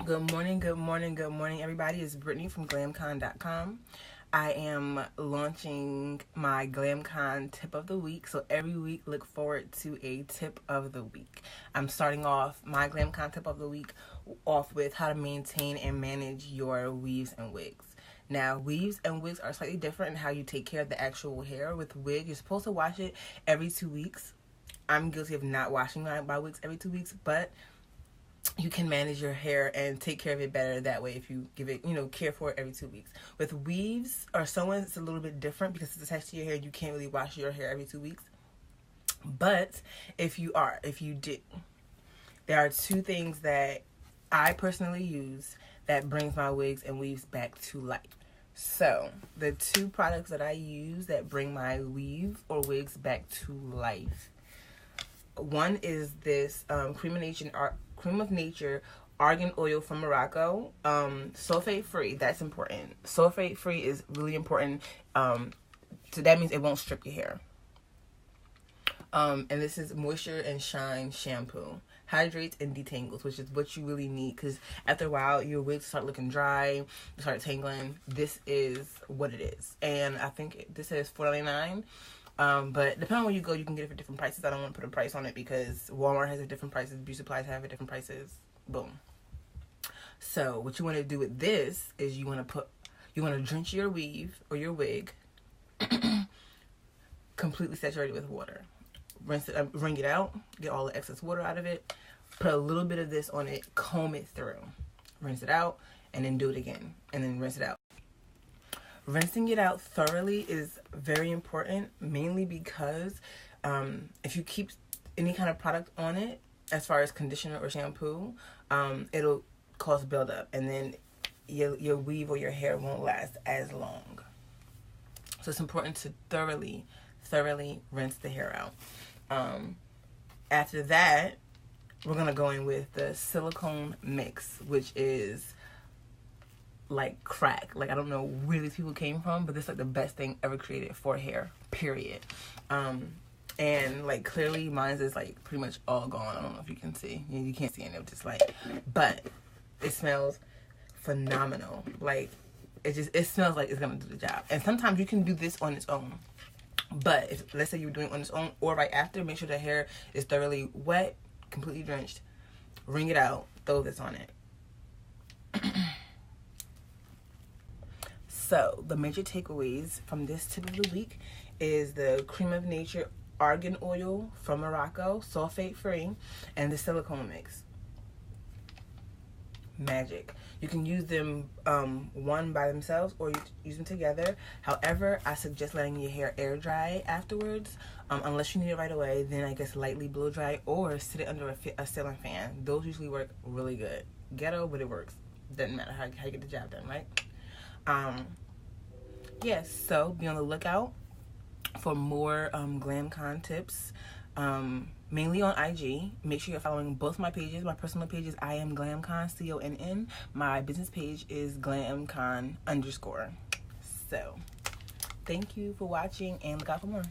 Good morning, good morning, good morning, everybody. It's Brittany from GLAMCONN.com. I am launching my GLAMCONN Tip of the Week. So every week, look forward to a Tip of the Week. I'm starting off my GLAMCONN Tip of the Week off with how to maintain and manage your weaves and wigs. Now, weaves and wigs are slightly different in how you take care of the actual hair. With wig, you're supposed to wash it every 2 weeks. I'm guilty of not washing my wigs every 2 weeks, but you can manage your hair and take care of it better that way if you give it, care for it every 2 weeks. With weaves or sew-ins, it's a little bit different because it's attached to your hair. You can't really wash your hair every 2 weeks. But if you do, there are 2 things that I personally use that brings my wigs and weaves back to life. So the 2 products that I use that bring my weave or wigs back to life. One is this Cream of Nature Argan Oil from Morocco. Sulfate free. That's important. Sulfate free is really important. So that means it won't strip your hair. And this is Moisture and Shine Shampoo. Hydrates and detangles, which is what you really need, because after a while your wigs start looking dry, start tangling. This is what it is. And I think this says $4.99. But depending on where you go, you can get it for different prices. I don't want to put a price on it because Walmart has a different prices, beauty supplies have a different prices. Boom. So what you want to do with this is you want to drench your weave or your wig completely saturated with water. Rinse it, wring it out, get all the excess water out of it. Put a little bit of this on it, comb it through, rinse it out, and then do it again, and then rinse it out. Rinsing it out thoroughly is very important, mainly because if you keep any kind of product on it, as far as conditioner or shampoo, it'll cause buildup, and then your weave or your hair won't last as long. So it's important to thoroughly rinse the hair out. After that, we're going to go in with the silicone mix, which is like crack. Like, I don't know where these people came from, but this is like the best thing ever created for hair, period. And like clearly mine is like pretty much all gone. I don't know if you can see. You can't see any of this light, but it smells phenomenal. Like it smells like it's gonna do the job. And sometimes you can do this on its own, but if, let's say you're doing it on its own or right after, make sure the hair is thoroughly wet, completely drenched. Wring it out, throw this on it. So the major takeaways from this tip of the week is the Cream of Nature Argan Oil from Morocco, sulfate free, and the silicone mix. Magic. You can use them one by themselves or you use them together. However, I suggest letting your hair air dry afterwards, unless you need it right away. Then I guess lightly blow dry or sit it under a ceiling fan. Those usually work really good. Ghetto, but it works. Doesn't matter how you get the job done, right? Yes, so be on the lookout for more GLAMCONN tips, mainly on IG. Make sure you're following both my pages. My personal page is I am GLAMCONN, CONN. My business page is GLAMCONN_. So thank you for watching and look out for more.